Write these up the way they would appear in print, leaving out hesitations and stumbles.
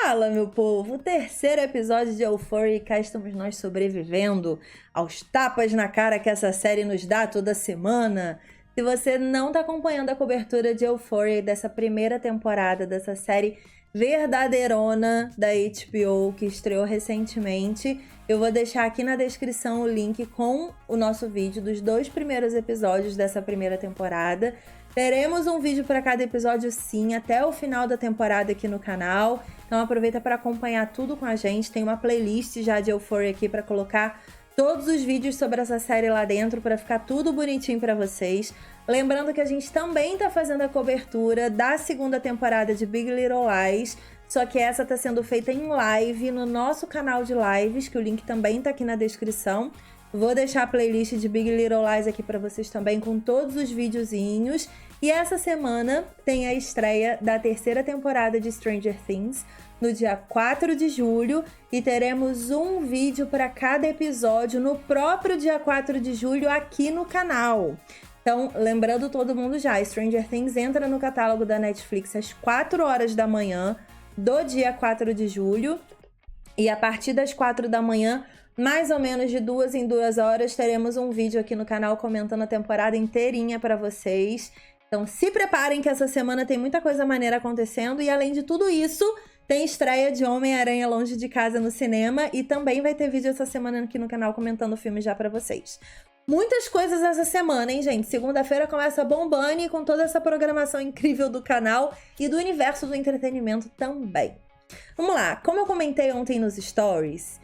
Fala, meu povo! O terceiro episódio de Euphoria e cá estamos nós sobrevivendo aos tapas na cara que essa série nos dá toda semana. Se você não está acompanhando a cobertura de Euphoria e dessa primeira temporada dessa série verdadeirona da HBO que estreou recentemente, eu vou deixar aqui na descrição o link com o nosso vídeo dos 2 primeiros episódios dessa primeira temporada. Teremos um vídeo para cada episódio sim, até o final da temporada aqui no canal. Então aproveita para acompanhar tudo com a gente. Tem uma playlist já de Euphoria aqui para colocar todos os vídeos sobre essa série lá dentro para ficar tudo bonitinho para vocês. Lembrando que a gente também tá fazendo a cobertura da segunda temporada de Big Little Lies, só que essa tá sendo feita em live no nosso canal de lives, que o link também tá aqui na descrição. Vou deixar a playlist de Big Little Lies aqui para vocês também, com todos os videozinhos. E essa semana tem a estreia da terceira temporada de Stranger Things, no dia 4 de julho. E teremos um vídeo para cada episódio no próprio dia 4 de julho aqui no canal. Então, lembrando todo mundo já, Stranger Things entra no catálogo da Netflix às 4 horas da manhã do dia 4 de julho. E a partir das 4 da manhã, mais ou menos de 2 em 2 horas, teremos um vídeo aqui no canal comentando a temporada inteirinha para vocês. Então se preparem que essa semana tem muita coisa maneira acontecendo. E além de tudo isso, tem estreia de Homem-Aranha Longe de Casa no cinema. E também vai ter vídeo essa semana aqui no canal comentando o filme já para vocês. Muitas coisas essa semana, hein, gente? Segunda-feira começa bombando com toda essa programação incrível do canal e do universo do entretenimento também. Vamos lá, como eu comentei ontem nos stories,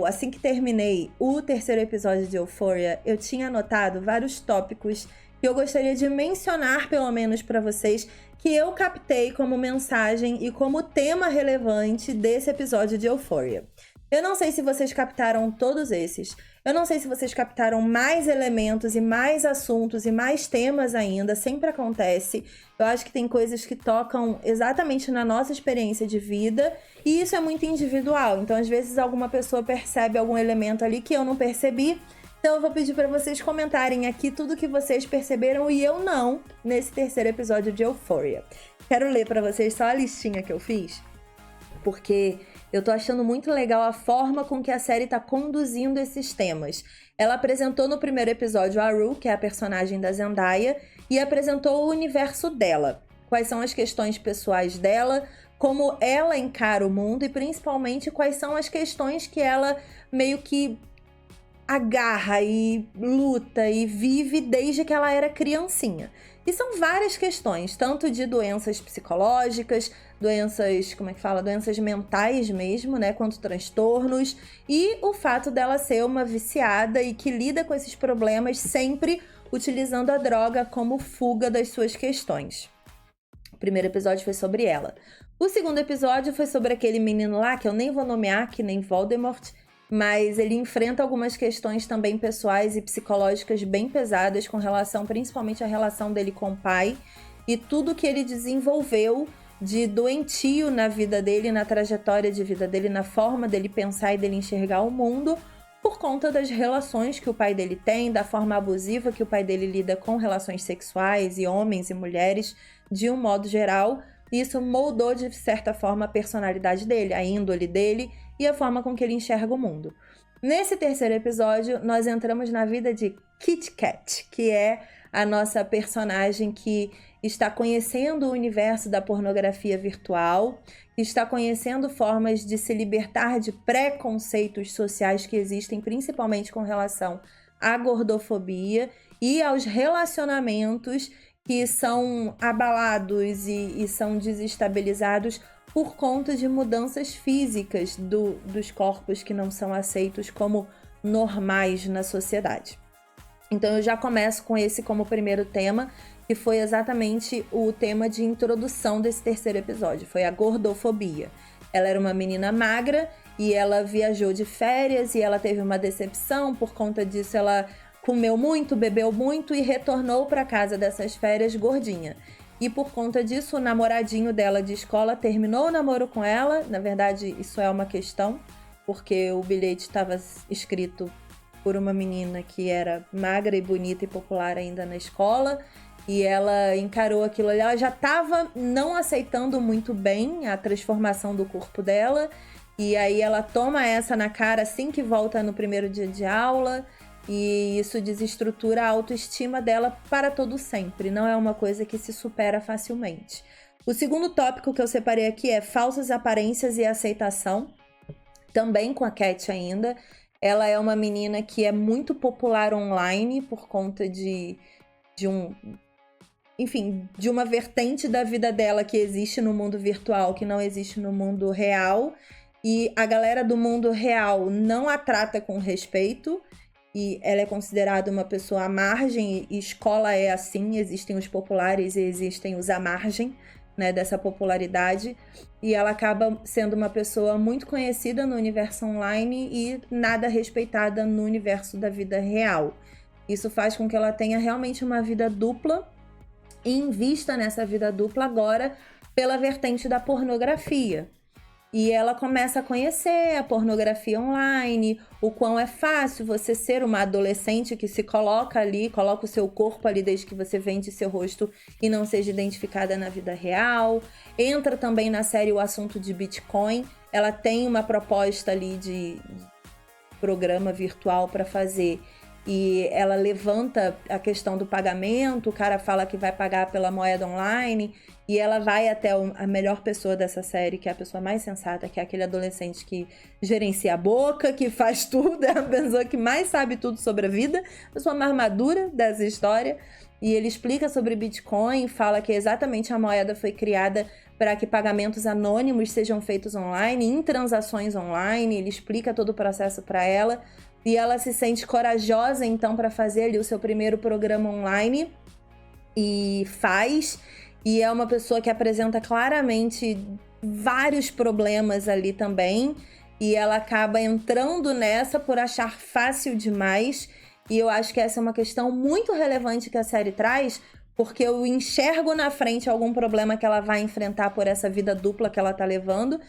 assim que terminei o terceiro episódio de Euphoria, eu tinha anotado vários tópicos que eu gostaria de mencionar, pelo menos para vocês, que eu captei como mensagem e como tema relevante desse episódio de Euphoria. Eu não sei se vocês captaram todos esses. Eu não sei se vocês captaram mais elementos e mais assuntos e mais temas ainda. Sempre acontece. Eu acho que tem coisas que tocam exatamente na nossa experiência de vida. E isso é muito individual. Então, às vezes, alguma pessoa percebe algum elemento ali que eu não percebi. Então, eu vou pedir para vocês comentarem aqui tudo que vocês perceberam e eu não, nesse terceiro episódio de Euphoria. Quero ler para vocês só a listinha que eu fiz, porque eu tô achando muito legal a forma com que a série tá conduzindo esses temas. Ela apresentou no primeiro episódio a Rue, que é a personagem da Zendaya, e apresentou o universo dela. Quais são as questões pessoais dela, como ela encara o mundo e principalmente quais são as questões que ela meio que agarra e luta e vive desde que ela era criancinha. E são várias questões, tanto de doenças psicológicas, doenças, doenças mentais mesmo, né, quanto transtornos, e o fato dela ser uma viciada e que lida com esses problemas sempre utilizando a droga como fuga das suas questões. O primeiro episódio foi sobre ela. O segundo episódio foi sobre aquele menino lá, que eu nem vou nomear, que nem Voldemort, mas ele enfrenta algumas questões também pessoais e psicológicas bem pesadas com relação, principalmente a relação dele com o pai e tudo que ele desenvolveu de doentio na vida dele, na trajetória de vida dele, na forma dele pensar e dele enxergar o mundo, por conta das relações que o pai dele tem, da forma abusiva que o pai dele lida com relações sexuais e homens e mulheres de um modo geral. Isso moldou de certa forma a personalidade dele, a índole dele e a forma com que ele enxerga o mundo. Nesse terceiro episódio, nós entramos na vida de Kit Kat, que é a nossa personagem que está conhecendo o universo da pornografia virtual, que está conhecendo formas de se libertar de preconceitos sociais que existem, principalmente com relação à gordofobia e aos relacionamentos que são abalados e são desestabilizados por conta de mudanças físicas dos corpos que não são aceitos como normais na sociedade. Então eu já começo com esse como primeiro tema, que foi exatamente o tema de introdução desse terceiro episódio, foi a gordofobia. Ela era uma menina magra e ela viajou de férias e ela teve uma decepção, por conta disso ela comeu muito, bebeu muito e retornou para casa dessas férias gordinha. E por conta disso, o namoradinho dela de escola terminou o namoro com ela. Na verdade, isso é uma questão, porque o bilhete estava escrito por uma menina que era magra e bonita e popular ainda na escola. E ela encarou aquilo ali. Ela já estava não aceitando muito bem a transformação do corpo dela. E aí ela toma essa na cara assim que volta no primeiro dia de aula. E isso desestrutura a autoestima dela para todo sempre. Não é uma coisa que se supera facilmente. O segundo tópico que eu separei aqui é falsas aparências e aceitação. Também com a Cat ainda. Ela é uma menina que é muito popular online por conta de uma vertente da vida dela que existe no mundo virtual, que não existe no mundo real. E a galera do mundo real não a trata com respeito. E ela é considerada uma pessoa à margem. E escola é assim, existem os populares e existem os à margem, né, dessa popularidade. E ela acaba sendo uma pessoa muito conhecida no universo online e nada respeitada no universo da vida real. Isso faz com que ela tenha realmente uma vida dupla e invista nessa vida dupla agora pela vertente da pornografia. E ela começa a conhecer a pornografia online, o quão é fácil você ser uma adolescente que se coloca ali, coloca o seu corpo ali desde que você vende seu rosto e não seja identificada na vida real. Entra também na série o assunto de Bitcoin. Ela tem uma proposta ali de programa virtual para fazer. E ela levanta a questão do pagamento, o cara fala que vai pagar pela moeda online, e ela vai até a melhor pessoa dessa série, que é a pessoa mais sensata, que é aquele adolescente que gerencia a boca, que faz tudo, é a pessoa que mais sabe tudo sobre a vida, a pessoa mais madura dessa história. E ele explica sobre Bitcoin, fala que exatamente a moeda foi criada para que pagamentos anônimos sejam feitos online, em transações online, ele explica todo o processo para ela. E ela se sente corajosa, então, para fazer ali o seu primeiro programa online. E faz. E é uma pessoa que apresenta claramente vários problemas ali também. E ela acaba entrando nessa por achar fácil demais. E eu acho que essa é uma questão muito relevante que a série traz, porque eu enxergo na frente algum problema que ela vai enfrentar por essa vida dupla que ela tá levando.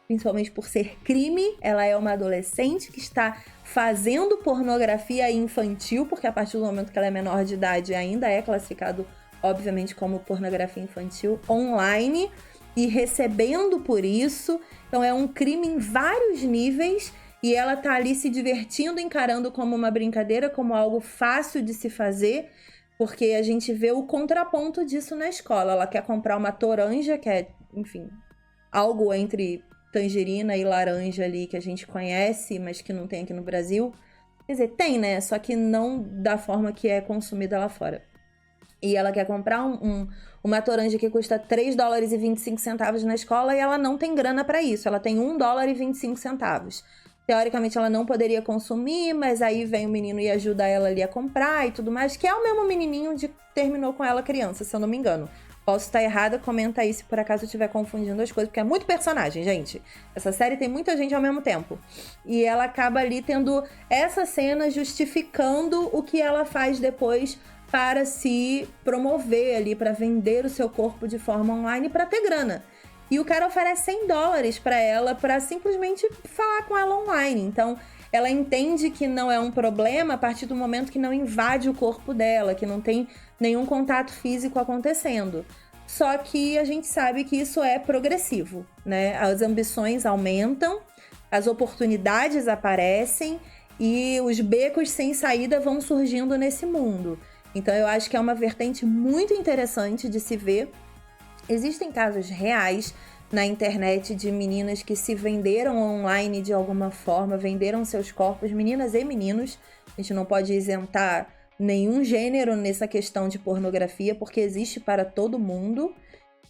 Principalmente por ser crime. Ela é uma adolescente que está fazendo pornografia infantil, porque a partir do momento que ela é menor de idade ainda é classificado, obviamente, como pornografia infantil online, e recebendo por isso. Então é um crime em vários níveis, e ela tá ali se divertindo, encarando como uma brincadeira, como algo fácil de se fazer, porque a gente vê o contraponto disso na escola. Ela quer comprar uma toranja, que é, enfim, algo entre tangerina e laranja ali que a gente conhece, mas que não tem aqui no Brasil. Quer dizer, tem, né? Só que não da forma que é consumida lá fora. E ela quer comprar uma toranja que custa $3,25 na escola e ela não tem grana para isso. Ela tem $1,25. Teoricamente ela não poderia consumir, mas aí vem o menino e ajuda ela ali a comprar e tudo mais, que é o mesmo menininho que terminou com ela criança, se eu não me engano. Posso estar errada, comenta aí se por acaso eu estiver confundindo as coisas, porque é muito personagem, gente. Essa série tem muita gente ao mesmo tempo. E ela acaba ali tendo essa cena justificando o que ela faz depois para se promover ali, para vender o seu corpo de forma online para ter grana. E o cara oferece $100 para ela, para simplesmente falar com ela online. Então, ela entende que não é um problema a partir do momento que não invade o corpo dela, que não tem nenhum contato físico acontecendo. Só que a gente sabe que isso é progressivo, né? As ambições aumentam, as oportunidades aparecem e os becos sem saída vão surgindo nesse mundo. Então eu acho que é uma vertente muito interessante de se ver. Existem casos reais na internet de meninas que se venderam online de alguma forma, venderam seus corpos, meninas e meninos. A gente não pode isentar nenhum gênero nessa questão de pornografia, porque existe para todo mundo.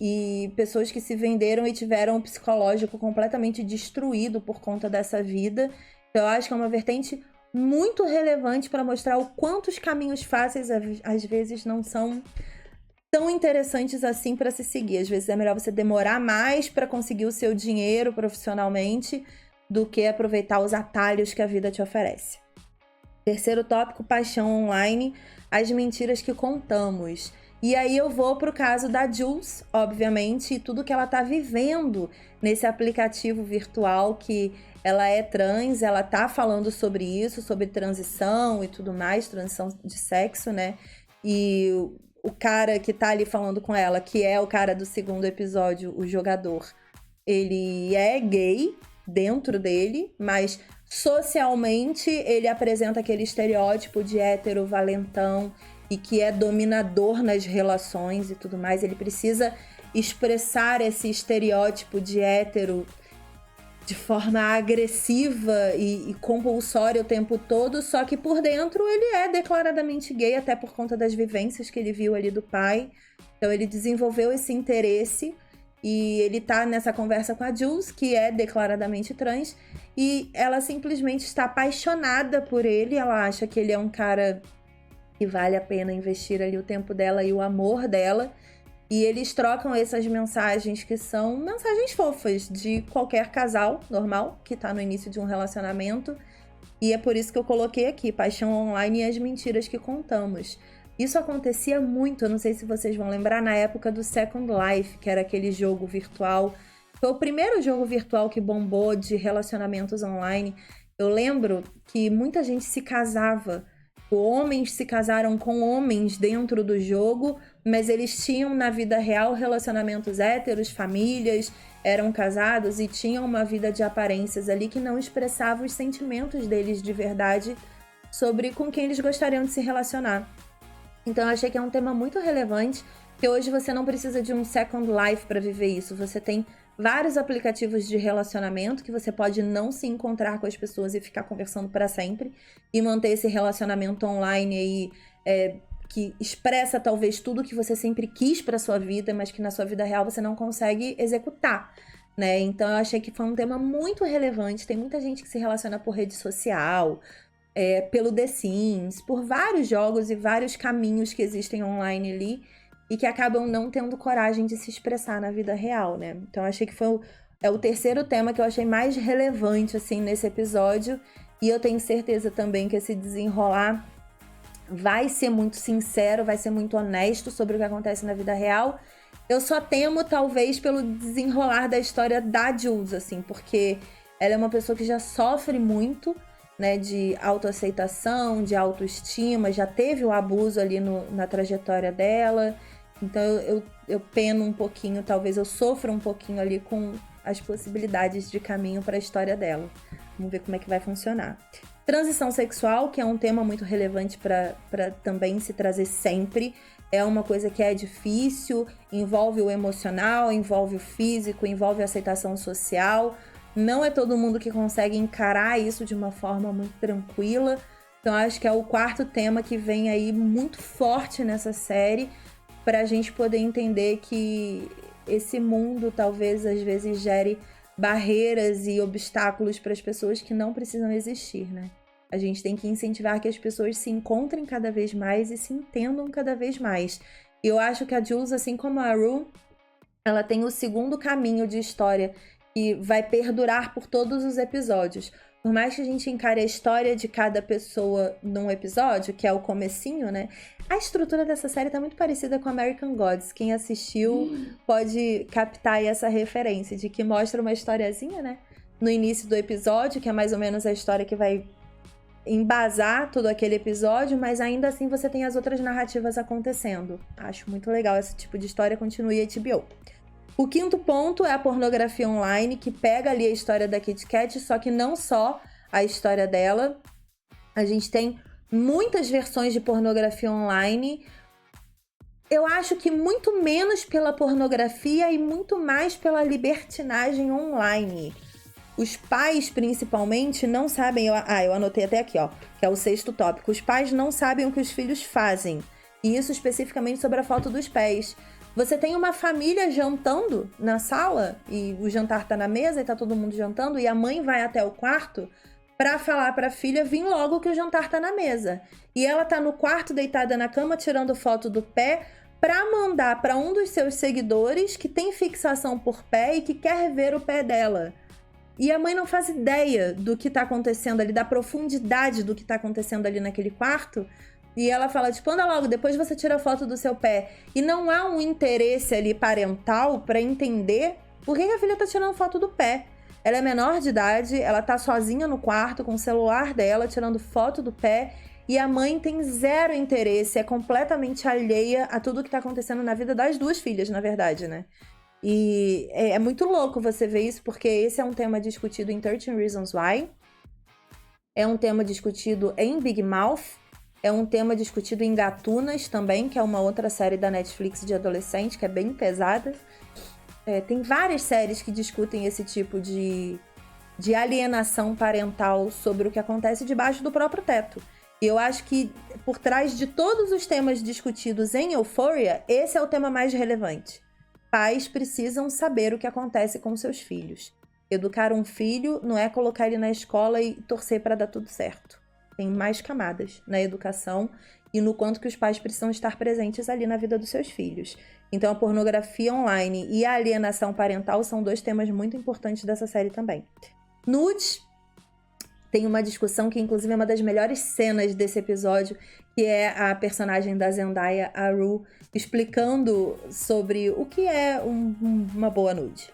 E pessoas que se venderam e tiveram o psicológico completamente destruído por conta dessa vida. Então, eu acho que é uma vertente muito relevante para mostrar o quanto os caminhos fáceis às vezes não são tão interessantes assim para se seguir. Às vezes é melhor você demorar mais para conseguir o seu dinheiro profissionalmente do que aproveitar os atalhos que a vida te oferece. Terceiro tópico, paixão online, as mentiras que contamos. E aí eu vou pro caso da Jules, obviamente, e tudo que ela tá vivendo nesse aplicativo virtual, que ela é trans, ela tá falando sobre isso, sobre transição e tudo mais, transição de sexo, né? E o cara que tá ali falando com ela, que é o cara do segundo episódio, o jogador, ele é gay dentro dele, mas socialmente ele apresenta aquele estereótipo de hétero valentão e que é dominador nas relações e tudo mais. Ele precisa expressar esse estereótipo de hétero de forma agressiva e compulsória o tempo todo, só que por dentro ele é declaradamente gay, até por conta das vivências que ele viu ali do pai. Então ele desenvolveu esse interesse e ele tá nessa conversa com a Jules, que é declaradamente trans, e ela simplesmente está apaixonada por ele. Ela acha que ele é um cara que vale a pena investir ali o tempo dela e o amor dela. E eles trocam essas mensagens que são mensagens fofas de qualquer casal normal que tá no início de um relacionamento. E é por isso que eu coloquei aqui, paixão online e as mentiras que contamos. Isso acontecia muito, eu não sei se vocês vão lembrar, na época do Second Life, que era aquele jogo virtual. Foi o primeiro jogo virtual que bombou de relacionamentos online. Eu lembro que muita gente se casava. Homens se casaram com homens dentro do jogo, mas eles tinham na vida real relacionamentos héteros, famílias, eram casados e tinham uma vida de aparências ali que não expressava os sentimentos deles de verdade sobre com quem eles gostariam de se relacionar. Então eu achei que é um tema muito relevante, que hoje você não precisa de um Second Life para viver isso. Você tem vários aplicativos de relacionamento que você pode não se encontrar com as pessoas e ficar conversando para sempre e manter esse relacionamento online aí que expressa talvez tudo que você sempre quis para sua vida, mas que na sua vida real você não consegue executar, né? Então eu achei que foi um tema muito relevante. Tem muita gente que se relaciona por rede social, pelo The Sims, por vários jogos e vários caminhos que existem online ali, e que acabam não tendo coragem de se expressar na vida real, né? Então eu achei que foi o terceiro tema que eu achei mais relevante, assim, nesse episódio. E eu tenho certeza também que esse desenrolar vai ser muito sincero, vai ser muito honesto sobre o que acontece na vida real. Eu só temo, talvez, pelo desenrolar da história da Jules, assim, porque ela é uma pessoa que já sofre muito, né, de autoaceitação, de autoestima, já teve o abuso ali na trajetória dela. Então eu peno um pouquinho, talvez eu sofra um pouquinho ali com as possibilidades de caminho para a história dela. Vamos ver como é que vai funcionar. Transição sexual, que é um tema muito relevante para também se trazer sempre. É uma coisa que é difícil, envolve o emocional, envolve o físico, envolve a aceitação social. Não é todo mundo que consegue encarar isso de uma forma muito tranquila. Então acho que é o quarto tema que vem aí muito forte nessa série, para a gente poder entender que esse mundo talvez às vezes gere barreiras e obstáculos para as pessoas que não precisam existir, né? A gente tem que incentivar que as pessoas se encontrem cada vez mais e se entendam cada vez mais. E eu acho que a Jules, assim como a Rue, ela tem o segundo caminho de história que vai perdurar por todos os episódios. Por mais que a gente encare a história de cada pessoa num episódio, que é o comecinho, né? A estrutura dessa série tá muito parecida com American Gods. Quem assistiu pode captar aí essa referência de que mostra uma historiazinha, né? No início do episódio, que é mais ou menos a história que vai embasar todo aquele episódio, mas ainda assim você tem as outras narrativas acontecendo. Acho muito legal esse tipo de história, continue a HBO. O quinto ponto é a pornografia online, que pega ali a história da Kit Kat, só que não só a história dela. A gente tem muitas versões de pornografia online. Eu acho que muito menos pela pornografia e muito mais pela libertinagem online. Os pais, principalmente, não sabem... eu anotei até aqui, ó, que é o sexto tópico. Os pais não sabem o que os filhos fazem. E isso especificamente sobre a foto dos pés. Você tem uma família jantando na sala e o jantar tá na mesa e tá todo mundo jantando e a mãe vai até o quarto pra falar pra filha vir logo que o jantar tá na mesa. E ela tá no quarto deitada na cama tirando foto do pé pra mandar pra um dos seus seguidores que tem fixação por pé e que quer ver o pé dela. E a mãe não faz ideia do que tá acontecendo ali, da profundidade do que tá acontecendo ali naquele quarto. E ela fala, tipo, anda logo, depois você tira a foto do seu pé. E não há um interesse ali parental pra entender por que a filha tá tirando foto do pé. Ela é menor de idade, ela tá sozinha no quarto com o celular dela, tirando foto do pé. e a mãe tem zero interesse, é completamente alheia a tudo que tá acontecendo na vida das duas filhas, na verdade, né? E é muito louco você ver isso, porque esse é um tema discutido em 13 Reasons Why, é um tema discutido em Big Mouth, é um tema discutido em Gatunas também, que é uma outra série da Netflix de adolescente, que é bem pesada. Tem várias séries que discutem esse tipo de alienação parental sobre o que acontece debaixo do próprio teto. E eu acho que, por trás de todos os temas discutidos em Euphoria, esse é o tema mais relevante. Pais precisam saber o que acontece com seus filhos. Educar um filho não é colocar ele na escola e torcer para dar tudo certo. Tem mais camadas na educação e no quanto que os pais precisam estar presentes ali na vida dos seus filhos. Então, a pornografia online e a alienação parental são dois temas muito importantes dessa série também. Nudes, tem uma discussão que, inclusive, é uma das melhores cenas desse episódio, que é a personagem da Zendaya, a Rue, explicando sobre o que é uma boa nude.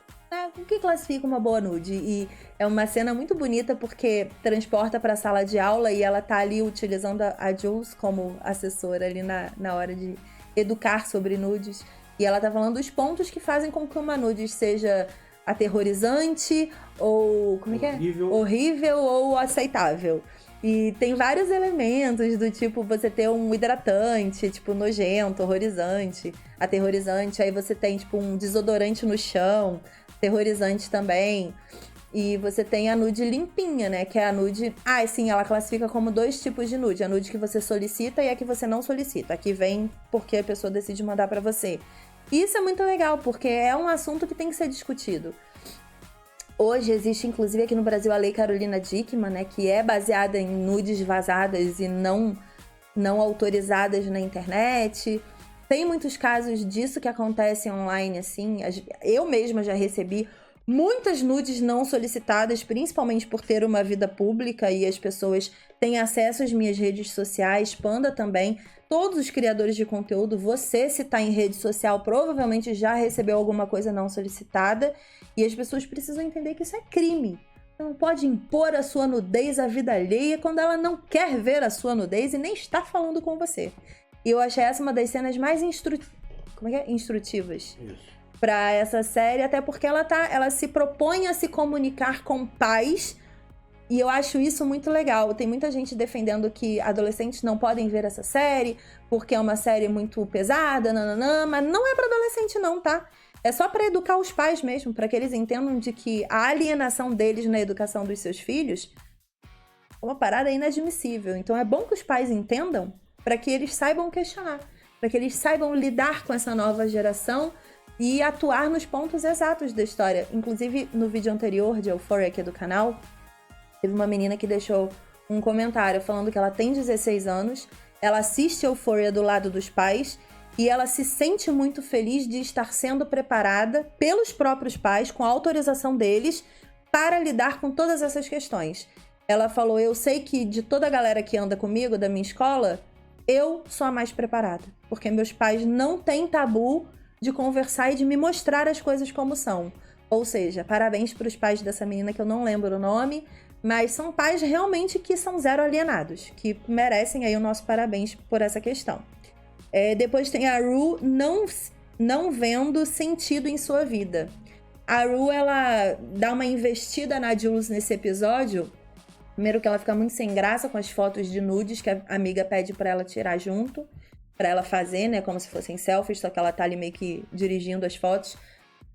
O que classifica uma boa nude? E é uma cena muito bonita porque transporta para a sala de aula e ela tá ali utilizando a Jules como assessora ali na hora de educar sobre nudes. E ela tá falando os pontos que fazem com que uma nude seja aterrorizante ou horrível ou aceitável. E tem vários elementos do tipo você ter um hidratante, tipo nojento, horrorizante, aterrorizante. Aí você tem tipo um desodorante no chão, aterrorizante também. E você tem a nude limpinha, né? Que é a nude... sim, ela classifica como dois tipos de nude. A nude que você solicita e a que você não solicita. A que vem porque a pessoa decide mandar pra você. E isso é muito legal, porque é um assunto que tem que ser discutido. Hoje existe, inclusive, aqui no Brasil, a Lei Carolina Dickmann, né? Que é baseada em nudes vazadas e não autorizadas na internet. Tem muitos casos disso que acontecem online, assim. Eu mesma já recebi muitas nudes não solicitadas, principalmente por ter uma vida pública e as pessoas têm acesso às minhas redes sociais, Panda também. Todos os criadores de conteúdo, você, se tá em rede social, provavelmente já recebeu alguma coisa não solicitada. E as pessoas precisam entender que isso é crime. Você não pode impor a sua nudez à vida alheia quando ela não quer ver a sua nudez e nem está falando com você. E eu achei essa uma das cenas mais instrutivas para essa série, até porque ela se propõe a se comunicar com pais. E eu acho isso muito legal. Tem muita gente defendendo que adolescentes não podem ver essa série, porque é uma série muito pesada, mas não é para adolescente não, tá? É só para educar os pais mesmo, para que eles entendam de que a alienação deles na educação dos seus filhos é uma parada inadmissível. Então é bom que os pais entendam para que eles saibam questionar, para que eles saibam lidar com essa nova geração e atuar nos pontos exatos da história. Inclusive, no vídeo anterior de Euphoria aqui do canal, teve uma menina que deixou um comentário falando que ela tem 16 anos, ela assiste Euphoria do lado dos pais e ela se sente muito feliz de estar sendo preparada pelos próprios pais, com a autorização deles, para lidar com todas essas questões. Ela falou, eu sei que de toda a galera que anda comigo, da minha escola, eu sou a mais preparada, porque meus pais não têm tabu de conversar e de me mostrar as coisas como são. Ou seja, parabéns para os pais dessa menina que eu não lembro o nome, mas são pais realmente que são zero alienados, que merecem aí o nosso parabéns por essa questão. Depois tem a Rue não vendo sentido em sua vida. A Rue, ela dá uma investida na Jules nesse episódio. Primeiro que ela fica muito sem graça com as fotos de nudes que a amiga pede pra ela tirar junto, pra ela fazer, né, como se fossem selfies, só que ela tá ali meio que dirigindo as fotos.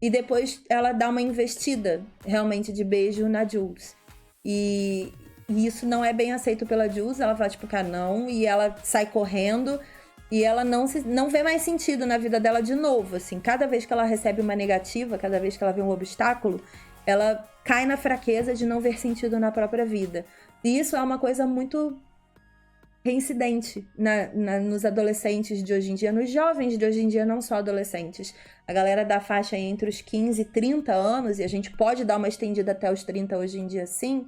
E depois ela dá uma investida, realmente, de beijo na Jules. E isso não é bem aceito pela Jules, ela fala tipo, cara, não, e ela sai correndo e ela não vê mais sentido na vida dela de novo, assim. Cada vez que ela recebe uma negativa, cada vez que ela vê um obstáculo, ela cai na fraqueza de não ver sentido na própria vida. E isso é uma coisa muito reincidente nos adolescentes de hoje em dia, nos jovens de hoje em dia, não só adolescentes. A galera da faixa entre os 15 e 30 anos, e a gente pode dar uma estendida até os 30 hoje em dia sim,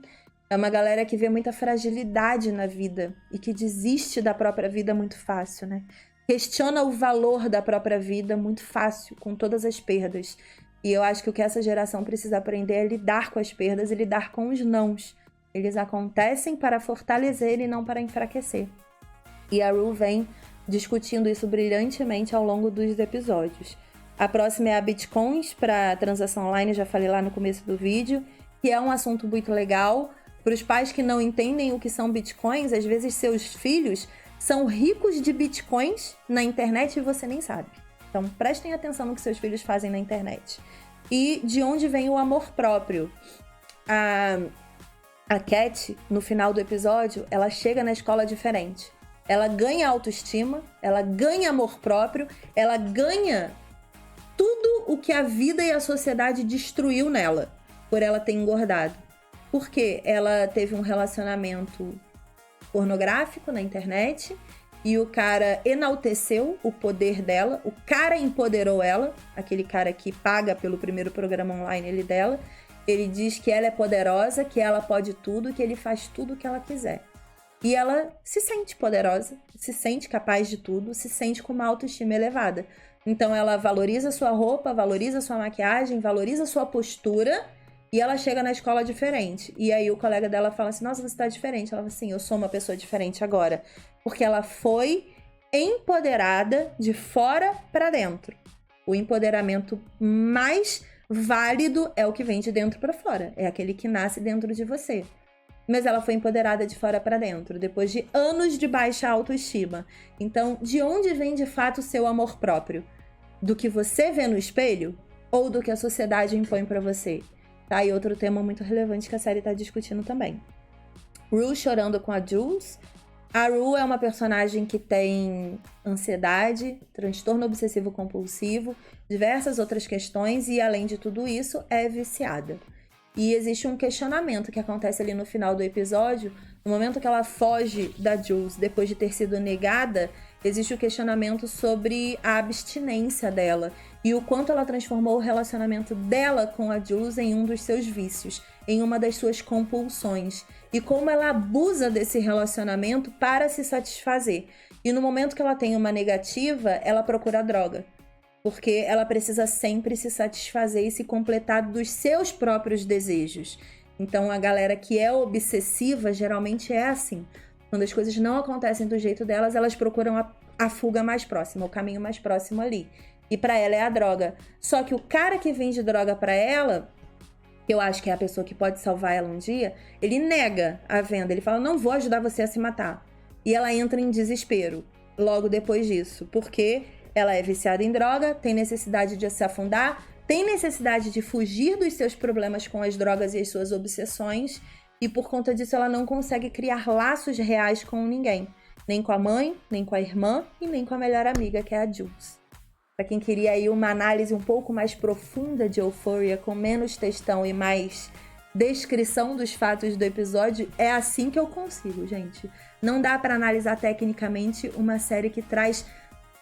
é uma galera que vê muita fragilidade na vida e que desiste da própria vida muito fácil, né? Questiona o valor da própria vida muito fácil, com todas as perdas. E eu acho que o que essa geração precisa aprender é lidar com as perdas e lidar com os nãos. Eles acontecem para fortalecer e não para enfraquecer. E a Rue vem discutindo isso brilhantemente ao longo dos episódios. A próxima é a Bitcoins para transação online, já falei lá no começo do vídeo, que é um assunto muito legal. Para os pais que não entendem o que são Bitcoins, às vezes seus filhos são ricos de Bitcoins na internet e você nem sabe. Então prestem atenção no que seus filhos fazem na internet. E de onde vem o amor próprio? A Cat, no final do episódio, ela chega na escola diferente. Ela ganha autoestima, ela ganha amor próprio, ela ganha tudo o que a vida e a sociedade destruiu nela, por ela ter engordado. Porque ela teve um relacionamento pornográfico na internet e o cara enalteceu o poder dela, o cara empoderou ela, aquele cara que paga pelo primeiro programa online dela. Ele diz que ela é poderosa, que ela pode tudo, que ele faz tudo o que ela quiser. E ela se sente poderosa, se sente capaz de tudo, se sente com uma autoestima elevada. Então ela valoriza sua roupa, valoriza sua maquiagem, valoriza sua postura e ela chega na escola diferente. E aí o colega dela fala assim, nossa, você tá diferente. Ela fala assim, eu sou uma pessoa diferente agora. Porque ela foi empoderada de fora para dentro. O empoderamento mais válido é o que vem de dentro para fora. É aquele que nasce dentro de você. Mas ela foi empoderada de fora para dentro, depois de anos de baixa autoestima. Então, de onde vem de fato o seu amor próprio? Do que você vê no espelho ou do que a sociedade impõe para você? Tá? E outro tema muito relevante que a série tá discutindo também. Rue chorando com a Jules. A Rue é uma personagem que tem ansiedade, transtorno obsessivo compulsivo, diversas outras questões e, além de tudo isso, é viciada. E existe um questionamento que acontece ali no final do episódio. No momento que ela foge da Jules, depois de ter sido negada, existe o questionamento sobre a abstinência dela e o quanto ela transformou o relacionamento dela com a Jules em um dos seus vícios, em uma das suas compulsões. E como ela abusa desse relacionamento para se satisfazer. E no momento que ela tem uma negativa, ela procura droga. Porque ela precisa sempre se satisfazer e se completar dos seus próprios desejos. Então, a galera que é obsessiva, geralmente é assim. Quando as coisas não acontecem do jeito delas, elas procuram a fuga mais próxima, o caminho mais próximo ali. E pra ela é a droga. Só que o cara que vende droga pra ela, que eu acho que é a pessoa que pode salvar ela um dia, ele nega a venda. Ele fala, não vou ajudar você a se matar. E ela entra em desespero logo depois disso. Porque ela é viciada em droga, tem necessidade de se afundar, tem necessidade de fugir dos seus problemas com as drogas e as suas obsessões, e por conta disso ela não consegue criar laços reais com ninguém. Nem com a mãe, nem com a irmã e nem com a melhor amiga, que é a Jules. Para quem queria aí uma análise um pouco mais profunda de Euphoria, com menos textão e mais descrição dos fatos do episódio, é assim que eu consigo, gente. Não dá para analisar tecnicamente uma série que traz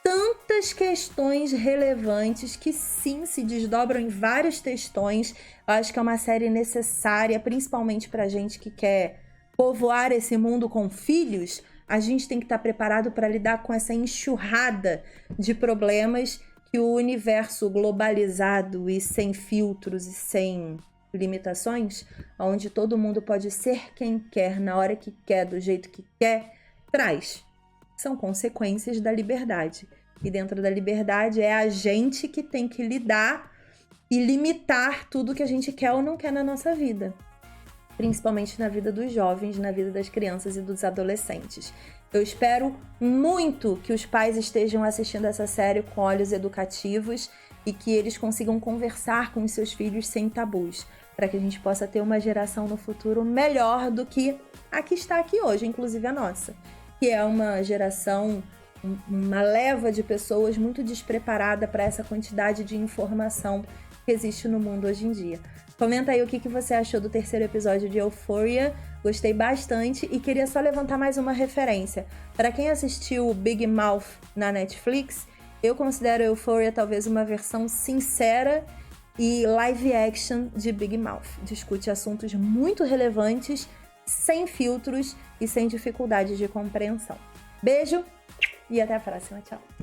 tantas questões relevantes que sim se desdobram em vários textões. Eu acho que é uma série necessária, principalmente pra gente que quer povoar esse mundo com filhos. A gente tem que estar preparado para lidar com essa enxurrada de problemas que o universo globalizado e sem filtros e sem limitações, onde todo mundo pode ser quem quer, na hora que quer, do jeito que quer, traz. São consequências da liberdade. E dentro da liberdade é a gente que tem que lidar e limitar tudo que a gente quer ou não quer na nossa vida. Principalmente na vida dos jovens, na vida das crianças e dos adolescentes. Eu espero muito que os pais estejam assistindo essa série com olhos educativos e que eles consigam conversar com os seus filhos sem tabus, para que a gente possa ter uma geração no futuro melhor do que a que está aqui hoje, inclusive a nossa. Que é uma geração, uma leva de pessoas muito despreparada para essa quantidade de informação que existe no mundo hoje em dia. Comenta aí o que você achou do terceiro episódio de Euphoria. Gostei bastante e queria só levantar mais uma referência. Para quem assistiu Big Mouth na Netflix, eu considero Euphoria talvez uma versão sincera e live action de Big Mouth. Discute assuntos muito relevantes, sem filtros e sem dificuldade de compreensão. Beijo e até a próxima. Tchau!